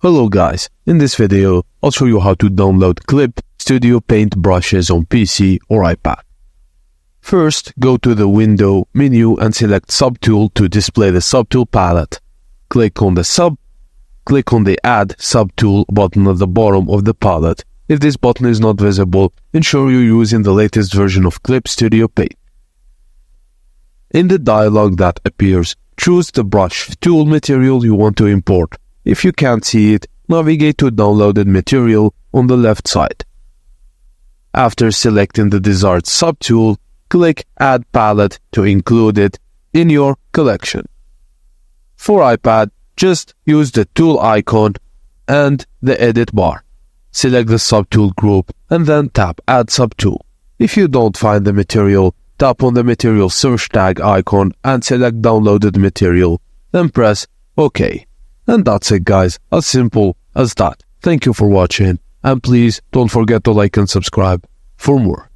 Hello guys, in this video I'll show you how to download Clip Studio Paint brushes on PC or iPad. First, go to the Window menu and select Subtool to display the Subtool palette. Click on the Add Subtool button at the bottom of the palette. If this button is not visible, ensure you're using the latest version of Clip Studio Paint. In the dialog that appears, choose the brush tool material you want to import. If you can't see it, navigate to downloaded material on the left side. After selecting the desired subtool, click Add Palette to include it in your collection. For iPad, just use the tool icon and the edit bar. Select the subtool group and then tap Add Subtool. If you don't find the material, tap on the material search tag icon and select Downloaded Material, then press OK. And that's it guys, as simple as that. Thank you for watching, and please don't forget to like and subscribe for more.